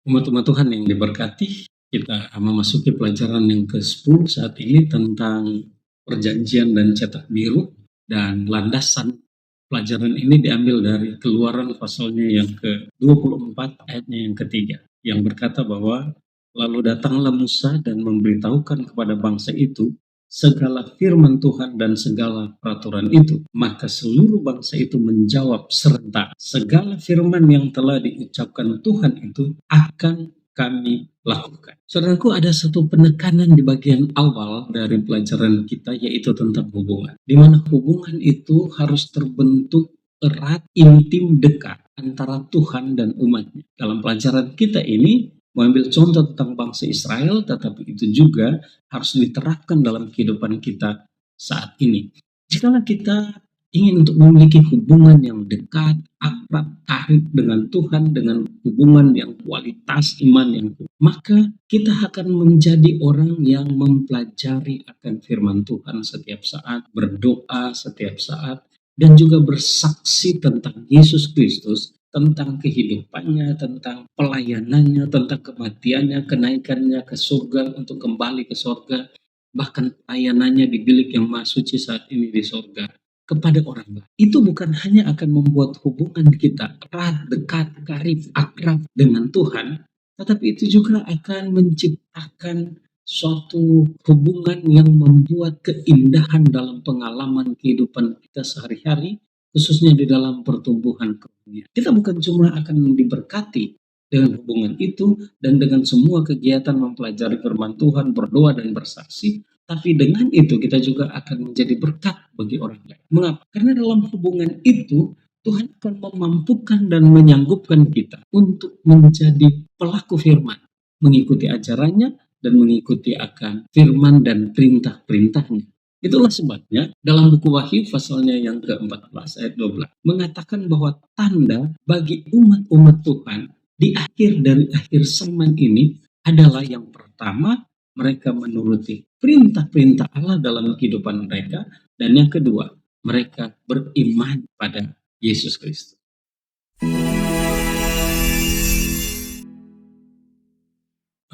Umat-umat Tuhan yang diberkati, kita memasuki pelajaran yang ke-10 saat ini tentang perjanjian dan cetak biru, dan landasan pelajaran ini diambil dari Keluaran pasalnya yang ke-24 ayatnya yang ketiga, yang berkata bahwa lalu datanglah Musa dan memberitahukan kepada bangsa itu segala firman Tuhan dan segala peraturan itu. Maka seluruh bangsa itu menjawab serentak, segala firman yang telah diucapkan Tuhan itu akan kami lakukan. Saudaraku, ada satu penekanan di bagian awal dari pelajaran kita, yaitu tentang hubungan. Di mana hubungan itu harus terbentuk erat, intim, dekat antara Tuhan dan umatnya. Dalam pelajaran kita ini, mengambil contoh tentang bangsa Israel, tetapi itu juga harus diterapkan dalam kehidupan kita saat ini. Jikalau kita ingin untuk memiliki hubungan yang dekat, akrab, karib dengan Tuhan, dengan hubungan yang kualitas iman yang kuat, maka kita akan menjadi orang yang mempelajari akan firman Tuhan setiap saat, berdoa setiap saat, dan juga bersaksi tentang Yesus Kristus, tentang kehidupannya, tentang pelayanannya, tentang kematiannya, kenaikannya ke surga untuk kembali ke surga, bahkan pelayanannya di bilik yang maha suci saat ini di surga kepada orang lain. Itu bukan hanya akan membuat hubungan kita erat, dekat, karib, akrab dengan Tuhan, tetapi itu juga akan menciptakan suatu hubungan yang membuat keindahan dalam pengalaman kehidupan kita sehari-hari, khususnya di dalam pertumbuhan kerohanian. Kita bukan cuma akan diberkati dengan hubungan itu dan dengan semua kegiatan mempelajari firman Tuhan, berdoa dan bersaksi, tapi dengan itu kita juga akan menjadi berkat bagi orang lain. Mengapa? Karena dalam hubungan itu Tuhan akan memampukan dan menyanggupkan kita untuk menjadi pelaku firman, mengikuti ajarannya dan mengikuti akan firman dan perintah-perintahnya. Itulah sebabnya dalam buku Wahyu pasalnya yang ke-14 ayat 12 mengatakan bahwa tanda bagi umat-umat Tuhan di akhir dari akhir zaman ini adalah yang pertama, mereka menuruti perintah-perintah Allah dalam kehidupan mereka, dan yang kedua, mereka beriman pada Yesus Kristus.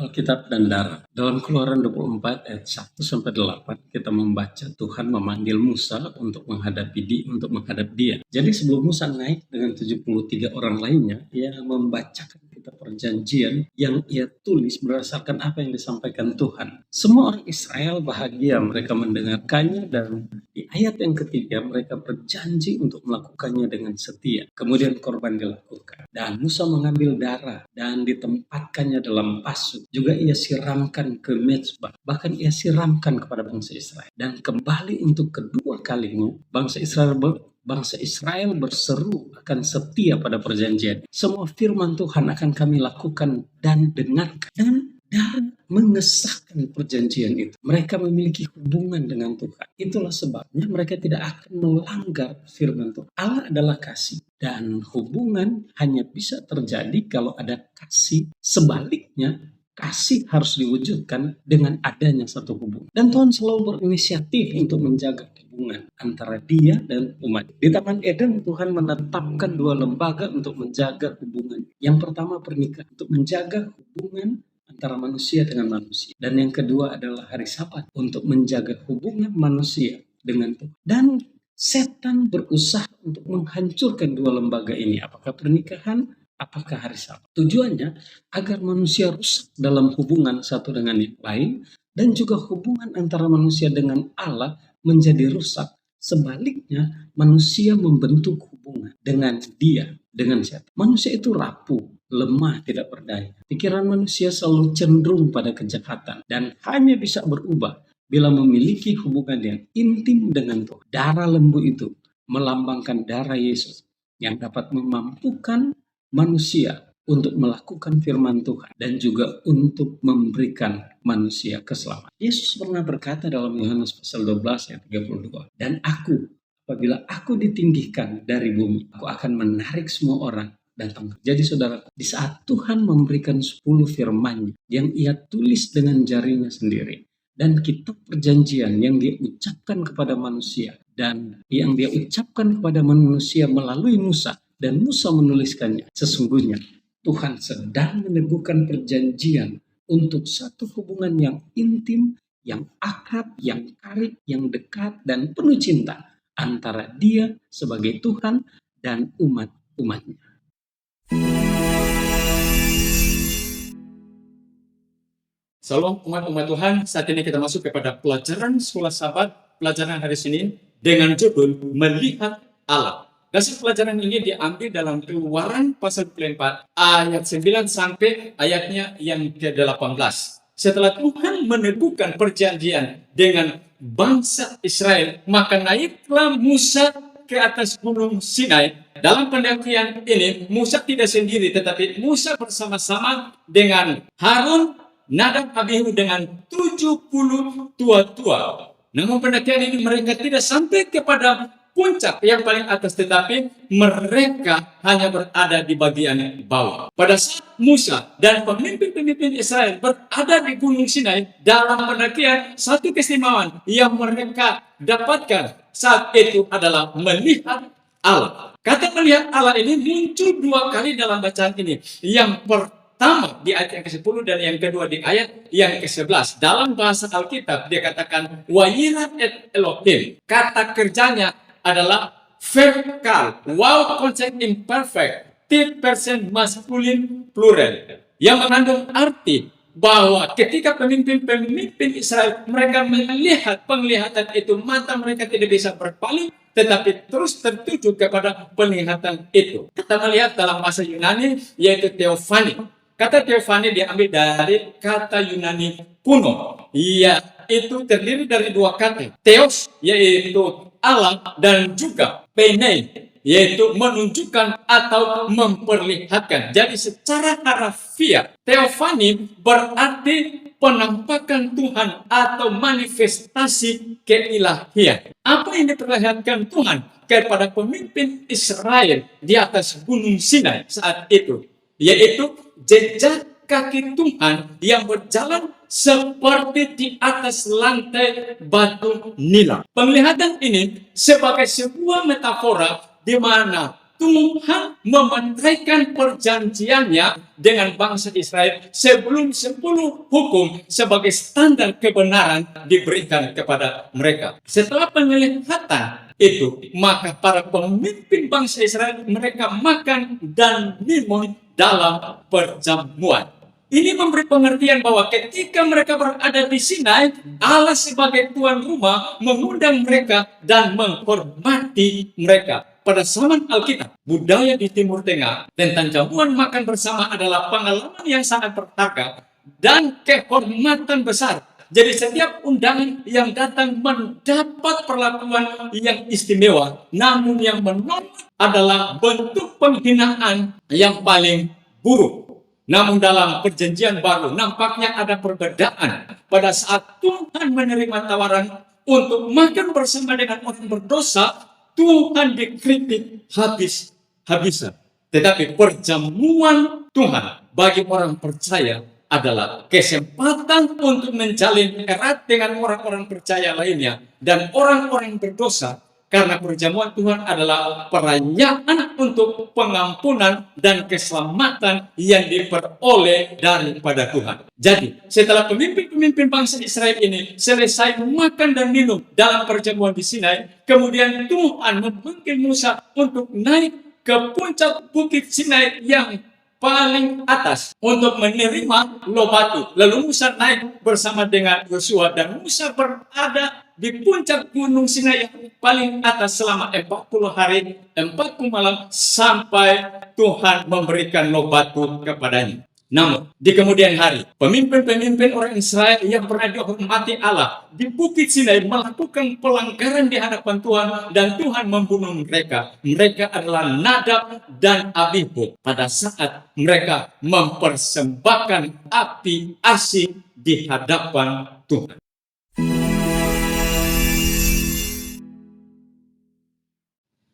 Alkitab dan darah. Dalam Keluaran 24 ayat 1 sampai 8 kita membaca Tuhan memanggil Musa untuk menghadap dia. Jadi sebelum Musa naik dengan 73 orang lainnya, ia membacakan kitab perjanjian yang ia tulis berdasarkan apa yang disampaikan Tuhan. Semua orang Israel bahagia mereka mendengarkannya, dan di ayat yang ketiga mereka berjanji untuk melakukannya dengan setia. Kemudian korban dilakukan. Dan Musa mengambil darah dan ditempatkannya dalam pasu. Juga ia siramkan ke mezbah. Bahkan ia siramkan kepada bangsa Israel. Dan kembali untuk kedua kalinya, bangsa Israel berseru akan setia pada perjanjian. Semua firman Tuhan akan kami lakukan dan dengarkan. Dan mengesahkan perjanjian itu. Mereka memiliki hubungan dengan Tuhan. Itulah sebabnya mereka tidak akan melanggar firman Tuhan. Allah adalah kasih. Dan hubungan hanya bisa terjadi kalau ada kasih. Sebaliknya, kasih harus diwujudkan dengan adanya satu hubungan. Dan Tuhan selalu berinisiatif untuk menjaga hubungan antara dia dan umat. Di Taman Eden, Tuhan menetapkan dua lembaga untuk menjaga hubungan. Yang pertama pernikahan, untuk menjaga hubungan antara manusia dengan manusia. Dan yang kedua adalah hari Sabat, untuk menjaga hubungan manusia dengan Tuhan. Dan setan berusaha untuk menghancurkan dua lembaga ini. Apakah pernikahan, apakah hari Sabat. Tujuannya agar manusia rusak dalam hubungan satu dengan yang lain, dan juga hubungan antara manusia dengan Allah menjadi rusak. Sebaliknya, manusia membentuk hubungan dengan dia, dengan setan. Manusia itu rapuh, lemah, tidak berdaya. Pikiran manusia selalu cenderung pada kejahatan dan hanya bisa berubah bila memiliki hubungan yang intim dengan Tuhan. Darah lembu itu melambangkan darah Yesus yang dapat memampukan manusia untuk melakukan firman Tuhan dan juga untuk memberikan manusia keselamatan. Yesus pernah berkata dalam Yohanes pasal 12 ayat 32, dan apabila aku ditinggikan dari bumi, aku akan menarik semua orang datang. Jadi saudara, di saat Tuhan memberikan 10 firman yang ia tulis dengan jarinya sendiri, dan kitab perjanjian yang dia ucapkan kepada manusia, dan yang dia ucapkan kepada manusia melalui Musa, dan Musa menuliskannya, sesungguhnya Tuhan sedang meneguhkan perjanjian untuk satu hubungan yang intim, yang akrab, yang karib, yang dekat, dan penuh cinta antara Dia sebagai Tuhan dan umat-umatnya. Salam umat-umat Tuhan, saat ini kita masuk kepada pelajaran sekolah sahabat, pelajaran hari Senin dengan judul Melihat Allah. Dasar pelajaran ini diambil dalam Keluaran pasal 4 ayat 9 sampai ayatnya yang ke-18. Setelah Tuhan meneguhkan perjanjian dengan bangsa Israel, maka naiklah Musa ke atas gunung Sinai. Dalam pendakian ini, Musa tidak sendiri, tetapi Musa bersama-sama dengan Harun, Nadab, Abihu dengan 70 tua-tua. Namun pendakian ini mereka tidak sampai kepada puncak yang paling atas, tetapi mereka hanya berada di bagian bawah. Pada saat Musa dan pemimpin-pemimpin Israel berada di Gunung Sinai dalam pendakian, satu keistimewaan yang mereka dapatkan saat itu adalah melihat Allah. Kata melihat Allah ini muncul dua kali dalam bacaan ini. Yang pertama di ayat yang ke-10 dan yang kedua di ayat yang ke-11. Dalam bahasa Alkitab dia katakan Wayirat et Elohim. Kata kerjanya adalah verb kal. Wow konsep imperfect. Third person masculine plural. Yang mengandung arti bahwa ketika pemimpin-pemimpin Israel mereka melihat penglihatan itu, mata mereka tidak bisa berpaling, tetapi terus tertuju kepada penglihatan itu. Kita melihat dalam bahasa Yunani yaitu theophany. Kata theophany diambil dari kata Yunani kuno, yaitu terdiri dari dua kata, theos yaitu Allah dan juga phene yaitu menunjukkan atau memperlihatkan. Jadi secara harfiah theophany berarti penampakan Tuhan atau manifestasi keilahian. Apa yang diperlihatkan Tuhan kepada pemimpin Israel di atas Gunung Sinai saat itu, yaitu jejak kaki Tuhan yang berjalan seperti di atas lantai batu nilam. Penglihatan ini sebagai sebuah metafora di mana Tuhan memeteraikan perjanjiannya dengan bangsa Israel sebelum 10 hukum sebagai standar kebenaran diberikan kepada mereka. Setelah penglihatan itu, maka para pemimpin bangsa Israel mereka makan dan minum dalam perjamuan. Ini memberi pengertian bahwa ketika mereka berada di Sinai, Allah sebagai tuan rumah mengundang mereka dan menghormati mereka. Pada zaman Alkitab, budaya di Timur Tengah tentang jamuan makan bersama adalah pengalaman yang sangat berharga dan kehormatan besar. Jadi setiap undangan yang datang mendapat perlakuan yang istimewa, namun yang menolak adalah bentuk penghinaan yang paling buruk. Namun dalam perjanjian baru nampaknya ada perbedaan. Pada saat Tuhan menerima tawaran untuk makan bersama dengan orang berdosa, Tuhan dikritik habis-habisan. Tetapi perjamuan Tuhan bagi orang percaya adalah kesempatan untuk menjalin erat dengan orang-orang percaya lainnya dan orang-orang berdosa. Karena perjamuan Tuhan adalah perayaan untuk pengampunan dan keselamatan yang diperoleh daripada Tuhan. Jadi, setelah pemimpin-pemimpin bangsa Israel ini selesai makan dan minum dalam perjamuan di Sinai, kemudian Tuhan memanggil Musa untuk naik ke puncak bukit Sinai yang paling atas untuk menerima loh batu. Lalu Musa naik bersama dengan Yosua dan Musa berada di puncak gunung Sinai yang paling atas selama 40 hari, 40 malam sampai Tuhan memberikan loh batu kepadanya. Namun, di kemudian hari, pemimpin-pemimpin orang Israel yang pernah dihormati Allah di Bukit Sinai melakukan pelanggaran di hadapan Tuhan dan Tuhan membunuh mereka. Mereka adalah Nadab dan Abihu pada saat mereka mempersembahkan api asih di hadapan Tuhan.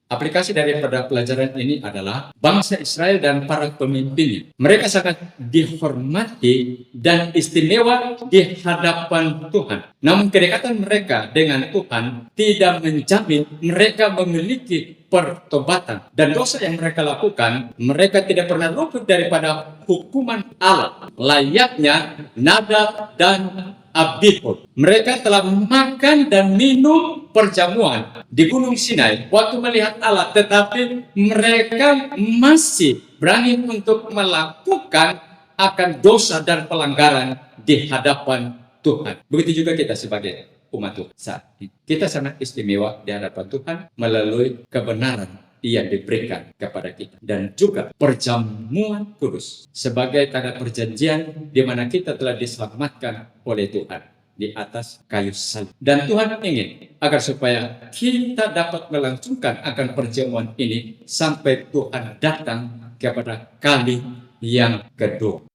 Aplikasi daripada pelajaran ini adalah bangsa Israel dan para pemimpinnya. Mereka sangat dihormati dan istimewa di hadapan Tuhan. Namun kedekatan mereka dengan Tuhan tidak menjamin mereka memiliki pertobatan. Dan dosa yang mereka lakukan, mereka tidak pernah luput daripada hukuman Allah. Layaknya Nadab dan Abihu. Mereka telah makan dan minum perjamuan di Gunung Sinai waktu melihat Allah, tetapi mereka masih berani untuk melakukan akan dosa dan pelanggaran di hadapan Tuhan. Begitu juga kita sebagai umat Tuhan saat ini. Kita sangat istimewa di hadapan Tuhan melalui kebenaran yang diberikan kepada kita, dan juga perjamuan kudus sebagai tanda perjanjian di mana kita telah diselamatkan oleh Tuhan di atas kayu salib. Dan Tuhan ingin agar supaya kita dapat melangsungkan akan perjamuan ini sampai Tuhan datang kepada kali yang kedua.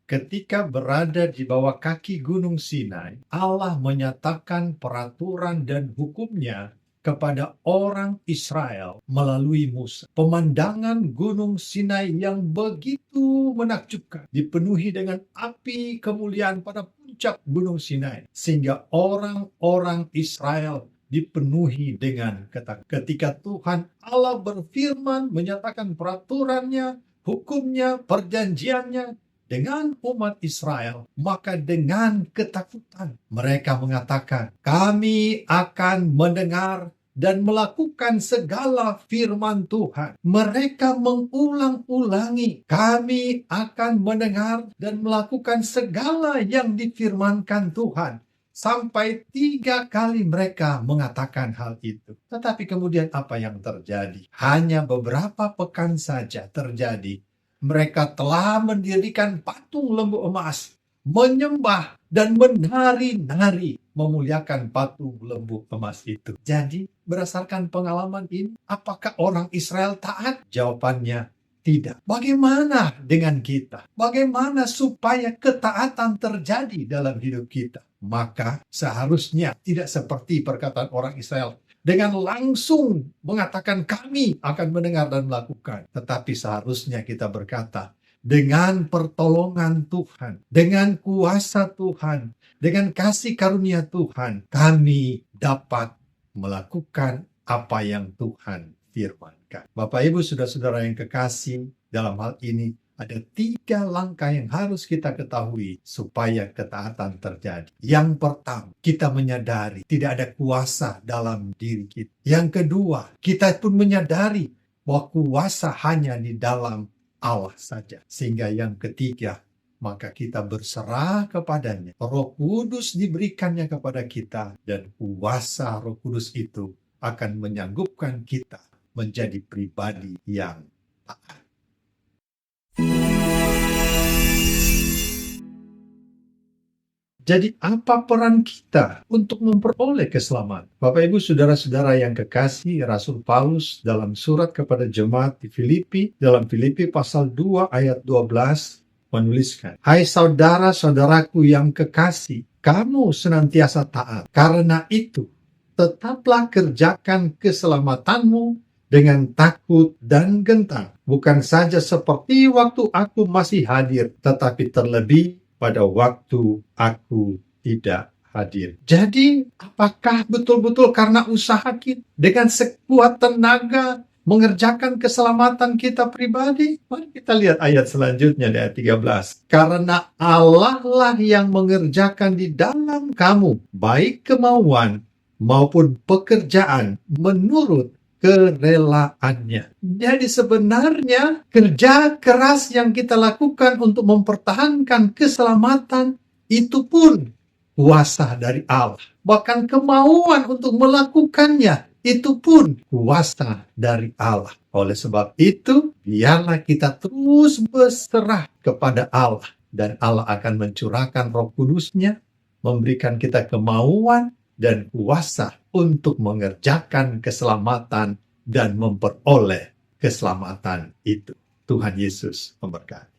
Ketika berada di bawah kaki Gunung Sinai, Allah menyatakan peraturan dan hukumnya kepada orang Israel melalui Musa. Pemandangan Gunung Sinai yang begitu menakjubkan, dipenuhi dengan api kemuliaan pada puncak Gunung Sinai, sehingga orang-orang Israel dipenuhi dengan ketakutan. Ketika Tuhan Allah berfirman, menyatakan peraturannya, hukumnya, perjanjiannya dengan umat Israel, maka dengan ketakutan mereka mengatakan, kami akan mendengar dan melakukan segala firman Tuhan. Mereka mengulang-ulangi, kami akan mendengar dan melakukan segala yang difirmankan Tuhan. Sampai 3 kali mereka mengatakan hal itu. Tetapi kemudian apa yang terjadi? Hanya beberapa pekan saja terjadi. Mereka telah mendirikan patung lembu emas, menyembah dan menari-nari memuliakan patung lembu emas itu. Jadi, berdasarkan pengalaman ini, apakah orang Israel taat? Jawabannya tidak. Bagaimana dengan kita? Bagaimana supaya ketaatan terjadi dalam hidup kita? Maka seharusnya tidak seperti perkataan orang Israel, dengan langsung mengatakan kami akan mendengar dan melakukan. Tetapi seharusnya kita berkata, dengan pertolongan Tuhan, dengan kuasa Tuhan, dengan kasih karunia Tuhan, kami dapat melakukan apa yang Tuhan firmankan. Bapak Ibu saudara-saudara yang kekasih, dalam hal ini ada 3 langkah yang harus kita ketahui supaya ketaatan terjadi. Yang pertama, kita menyadari tidak ada kuasa dalam diri kita. Yang kedua, kita pun menyadari bahwa kuasa hanya di dalam Allah saja. Sehingga yang ketiga, maka kita berserah kepadanya. Roh Kudus diberikannya kepada kita, dan kuasa Roh Kudus itu akan menyanggupkan kita menjadi pribadi yang taat. Jadi apa peran kita untuk memperoleh keselamatan? Bapak Ibu saudara-saudara yang kekasih, Rasul Paulus dalam surat kepada jemaat di Filipi, dalam Filipi pasal 2 ayat 12 menuliskan, hai saudara-saudaraku yang kekasih, kamu senantiasa taat. Karena itu, tetaplah kerjakan keselamatanmu dengan takut dan gentar. Bukan saja seperti waktu aku masih hadir, tetapi terlebih pada waktu aku tidak hadir. Jadi, apakah betul-betul karena usaha kita dengan sekuat tenaga mengerjakan keselamatan kita pribadi? Mari kita lihat ayat selanjutnya di ayat 13. Karena Allah lah yang mengerjakan di dalam kamu, baik kemauan maupun pekerjaan menurut kerelaannya. Jadi sebenarnya kerja keras yang kita lakukan untuk mempertahankan keselamatan itu pun kuasa dari Allah. Bahkan kemauan untuk melakukannya itu pun kuasa dari Allah. Oleh sebab itu, biarlah kita terus berserah kepada Allah, dan Allah akan mencurahkan Roh Kudus-Nya, memberikan kita kemauan dan kuasa untuk mengerjakan keselamatan dan memperoleh keselamatan itu. Tuhan Yesus memberkati.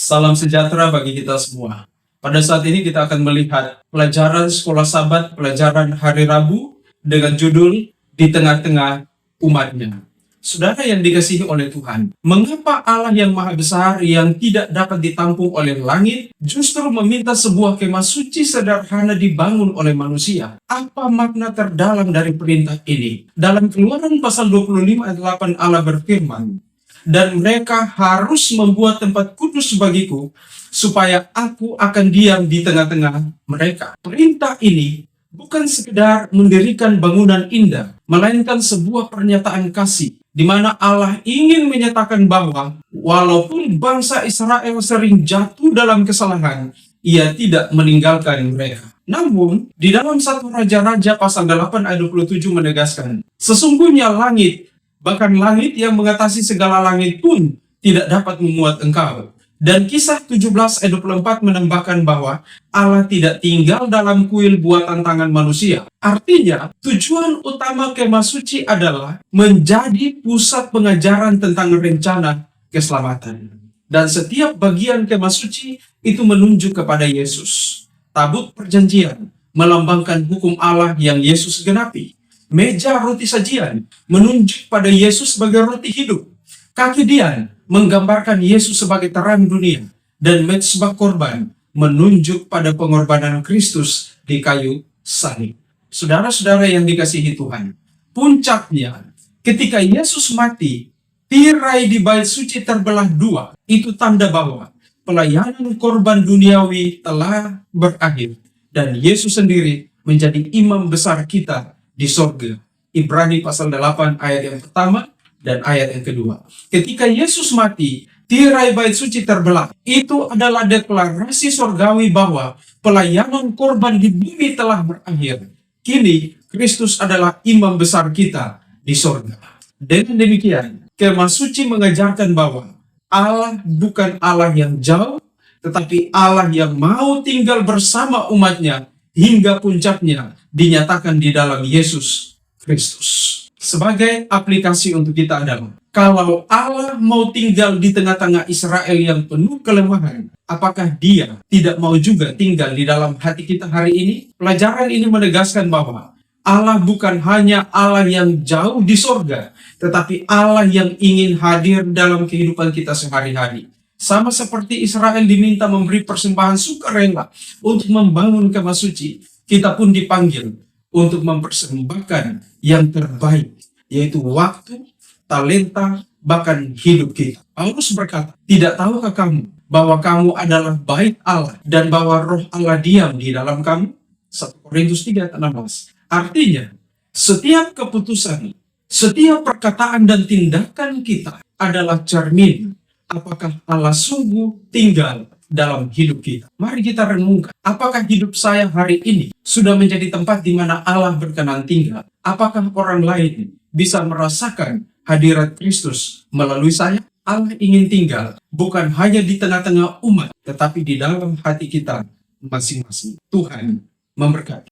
Salam sejahtera bagi kita semua. Pada saat ini kita akan melihat pelajaran sekolah Sabat, pelajaran hari Rabu dengan judul Di Tengah-Tengah Umatnya. Saudara yang dikasihi oleh Tuhan, mengapa Allah yang Maha Besar yang tidak dapat ditampung oleh langit justru meminta sebuah kemah suci sederhana dibangun oleh manusia? Apa makna terdalam dari perintah ini? Dalam Keluaran pasal 25 ayat 8 Allah berfirman, dan mereka harus membuat tempat kudus bagiku, supaya aku akan diam di tengah-tengah mereka. Perintah ini bukan sekedar mendirikan bangunan indah, melainkan sebuah pernyataan kasih, di mana Allah ingin menyatakan bahwa walaupun bangsa Israel sering jatuh dalam kesalahan, Ia tidak meninggalkan mereka. Namun, di dalam 1 Raja-Raja pasal 8 ayat 27 menegaskan, sesungguhnya langit, bahkan langit yang mengatasi segala langit pun tidak dapat memuat engkau. Dan Kisah 17 ayat 24 menambahkan bahwa Allah tidak tinggal dalam kuil buatan tangan manusia. Artinya, tujuan utama kemah suci adalah menjadi pusat pengajaran tentang rencana keselamatan. Dan setiap bagian kemah suci itu menunjuk kepada Yesus. Tabut perjanjian melambangkan hukum Allah yang Yesus genapi. Meja roti sajian menunjuk pada Yesus sebagai roti hidup. Kaki dian menggambarkan Yesus sebagai terang dunia, dan mezbah korban menunjuk pada pengorbanan Kristus di kayu salib. Saudara-saudara yang dikasihi Tuhan, puncaknya ketika Yesus mati, tirai di bait suci terbelah dua. Itu tanda bahwa pelayanan korban duniawi telah berakhir, dan Yesus sendiri menjadi imam besar kita di sorga. Ibrani pasal 8 ayat yang pertama dan ayat yang kedua. Ketika Yesus mati, tirai bait suci terbelah. Itu adalah deklarasi sorgawi bahwa pelayanan korban di bumi telah berakhir. Kini, Kristus adalah imam besar kita di sorga. Dengan demikian, kemah suci mengajarkan bahwa Allah bukan Allah yang jauh, tetapi Allah yang mau tinggal bersama umatnya hingga puncaknya dinyatakan di dalam Yesus Kristus. Sebagai aplikasi untuk kita adalah, kalau Allah mau tinggal di tengah-tengah Israel yang penuh kelemahan, apakah Dia tidak mau juga tinggal di dalam hati kita hari ini? Pelajaran ini menegaskan bahwa Allah bukan hanya Allah yang jauh di sorga, tetapi Allah yang ingin hadir dalam kehidupan kita sehari-hari. Sama seperti Israel diminta memberi persembahan sukarela untuk membangun kemah suci, kita pun dipanggil untuk mempersembahkan yang terbaik, yaitu waktu, talenta, bahkan hidup kita. Paulus berkata, tidak tahukah kamu bahwa kamu adalah bait Allah dan bahwa roh Allah diam di dalam kamu? 1 Korintus 3:16. Artinya, setiap keputusan, setiap perkataan dan tindakan kita adalah cermin apakah Allah sungguh tinggal dalam hidup kita. Mari kita renungkan, apakah hidup saya hari ini sudah menjadi tempat di mana Allah berkenan tinggal? Apakah orang lain bisa merasakan hadirat Kristus melalui saya? Allah ingin tinggal bukan hanya di tengah-tengah umat, tetapi di dalam hati kita masing-masing. Tuhan memberkati.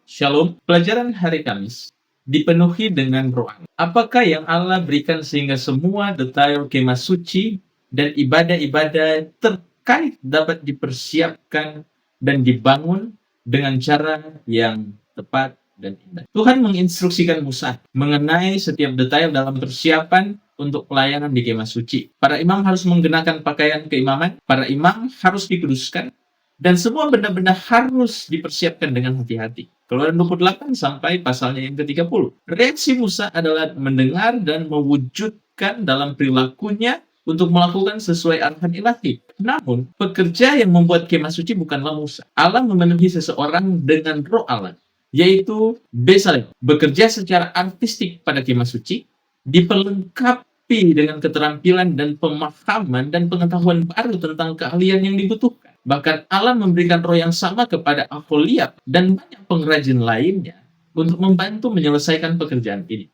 Shalom, pelajaran hari Kamis dipenuhi dengan roh. Apakah yang Allah berikan sehingga semua detail kemah suci dan ibadah-ibadah terkait dapat dipersiapkan dan dibangun dengan cara yang tepat dan indah. Tuhan menginstruksikan Musa mengenai setiap detail dalam persiapan untuk pelayanan di kemah suci. Para imam harus mengenakan pakaian keimaman, para imam harus dikuduskan, dan semua benda-benda harus dipersiapkan dengan hati-hati. Keluaran 28 sampai pasalnya yang ke-30. Reaksi Musa adalah mendengar dan mewujudkan dalam perilakunya untuk melakukan sesuai arahan ilahi. Namun, pekerja yang membuat kemah suci bukanlah Musa. Allah memenuhi seseorang dengan roh Allah, yaitu Bezalel. Bekerja secara artistik pada kemah suci, diperlengkapi dengan keterampilan dan pemahaman dan pengetahuan baru tentang keahlian yang dibutuhkan. Bahkan Allah memberikan roh yang sama kepada Aholiab dan banyak pengrajin lainnya untuk membantu menyelesaikan pekerjaan ini.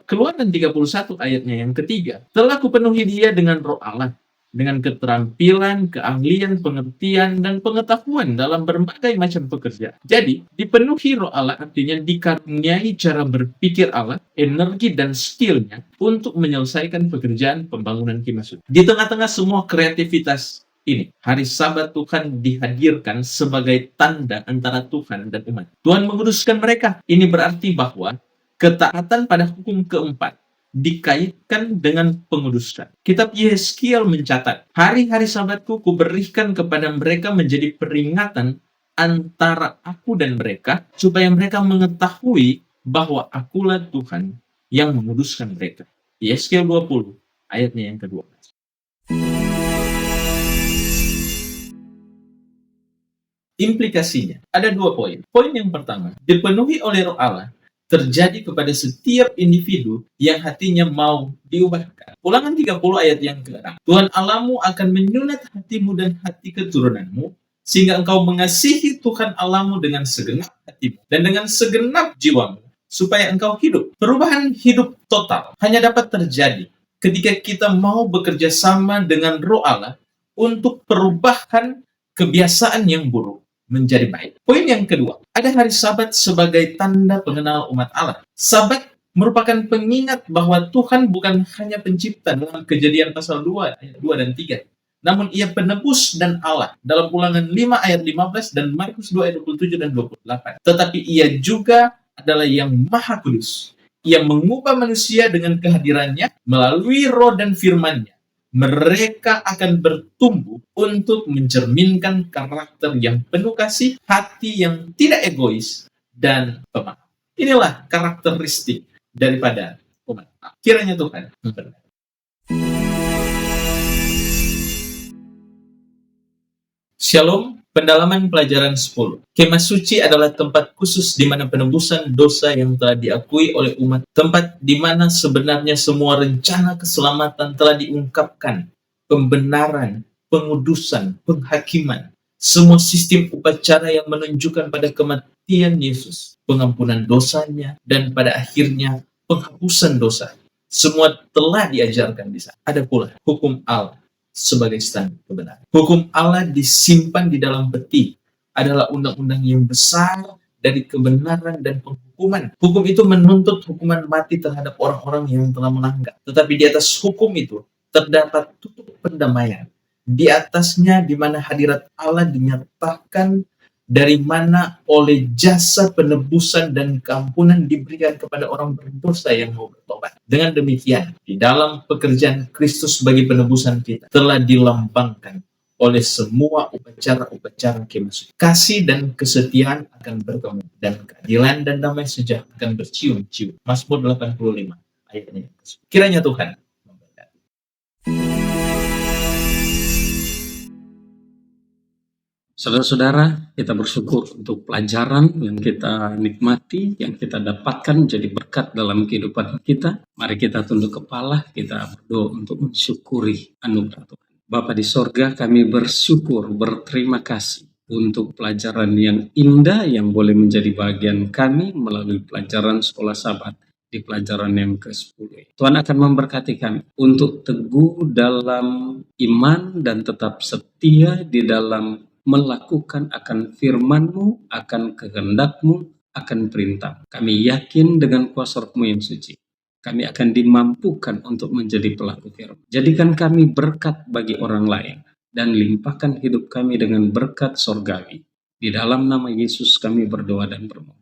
Keluaran 31 ayatnya yang ketiga. Telah kupenuhi dia dengan roh Allah, dengan keterampilan, keahlian, pengertian, dan pengetahuan dalam berbagai macam pekerjaan. Jadi, dipenuhi Roh Allah artinya dikaruniai cara berpikir Allah, energi dan skillnya untuk menyelesaikan pekerjaan pembangunan kemah suci. Di tengah-tengah semua kreativitas ini, hari Sabat Tuhan dihadirkan sebagai tanda antara Tuhan dan umat. Tuhan menguduskan mereka. Ini berarti bahwa ketaatan pada hukum keempat dikaitkan dengan pengudusan. Kitab Yeskiel mencatat, hari-hari Sabatku kuberikan kepada mereka menjadi peringatan antara aku dan mereka, supaya mereka mengetahui bahwa akulah Tuhan yang menguduskan mereka. Yeskiel 20, ayatnya yang ke-12. Implikasinya, ada 2 poin. Poin yang pertama, dipenuhi oleh Roh Allah terjadi kepada setiap individu yang hatinya mau diubahkan. Ulangan 30 ayat yang ke-6. Tuhan Allahmu akan menyunat hatimu dan hati keturunanmu, sehingga engkau mengasihi Tuhan Allahmu dengan segenap hatimu dan dengan segenap jiwamu, supaya engkau hidup. Perubahan hidup total hanya dapat terjadi ketika kita mau bekerja sama dengan Roh Allah untuk perubahan kebiasaan yang buruk menjadi baik. Poin yang kedua, ada hari Sabat sebagai tanda pengenal umat Allah. Sabat merupakan pengingat bahwa Tuhan bukan hanya pencipta dalam Kejadian pasal 2 ayat 2 dan 3, namun ia penebus dan Allah dalam Ulangan 5 ayat 15 dan Markus 2 ayat 27 dan 28. Tetapi ia juga adalah yang Maha Kudus. Ia mengubah manusia dengan kehadirannya melalui Roh dan firman-Nya. Mereka akan bertumbuh untuk mencerminkan karakter yang penuh kasih, hati yang tidak egois, dan pemaaf. Inilah karakteristik daripada umat Allah. Kiranya Tuhan memberkati. Shalom, pendalaman pelajaran 10. Kemah suci adalah tempat khusus di mana penebusan dosa yang telah diakui oleh umat, tempat di mana sebenarnya semua rencana keselamatan telah diungkapkan, pembenaran, pengudusan, penghakiman, semua sistem upacara yang menunjukkan pada kematian Yesus, pengampunan dosanya, dan pada akhirnya penghapusan dosa. Semua telah diajarkan di sana. Ada pula hukum Allah sebagai standar kebenaran. Hukum Allah disimpan di dalam peti, adalah undang-undang yang besar dari kebenaran dan penghukuman. Hukum itu menuntut hukuman mati terhadap orang-orang yang telah melanggar. Tetapi di atas hukum itu terdapat tutup pendamaian. Di atasnya di mana hadirat Allah dinyatakan, dari mana oleh jasa penebusan dan keampunan diberikan kepada orang berdosa yang mau bertobat. Dengan demikian, di dalam pekerjaan Kristus bagi penebusan kita telah dilambangkan oleh semua upacara-upacara kemah suci. Kasih dan kesetiaan akan bertemu, dan keadilan dan damai sejahtera akan bercium-cium. Mazmur 85 ayatnya. Kiranya Tuhan memberkati. Saudara-saudara, kita bersyukur untuk pelajaran yang kita nikmati, yang kita dapatkan menjadi berkat dalam kehidupan kita. Mari kita tunduk kepala, kita berdoa untuk mensyukuri anugerah Tuhan. Bapa di sorga, kami bersyukur, berterima kasih untuk pelajaran yang indah yang boleh menjadi bagian kami melalui pelajaran sekolah Sabat di pelajaran yang ke-10. Tuhan akan memberkati kami untuk teguh dalam iman dan tetap setia di dalam melakukan akan firman-Mu, akan kehendak-Mu, akan perintah. Kami yakin dengan kuasa Roh-Mu yang suci, kami akan dimampukan untuk menjadi pelaku firman. Jadikan kami berkat bagi orang lain, dan limpahkan hidup kami dengan berkat sorgawi. Di dalam nama Yesus kami berdoa dan bermohon.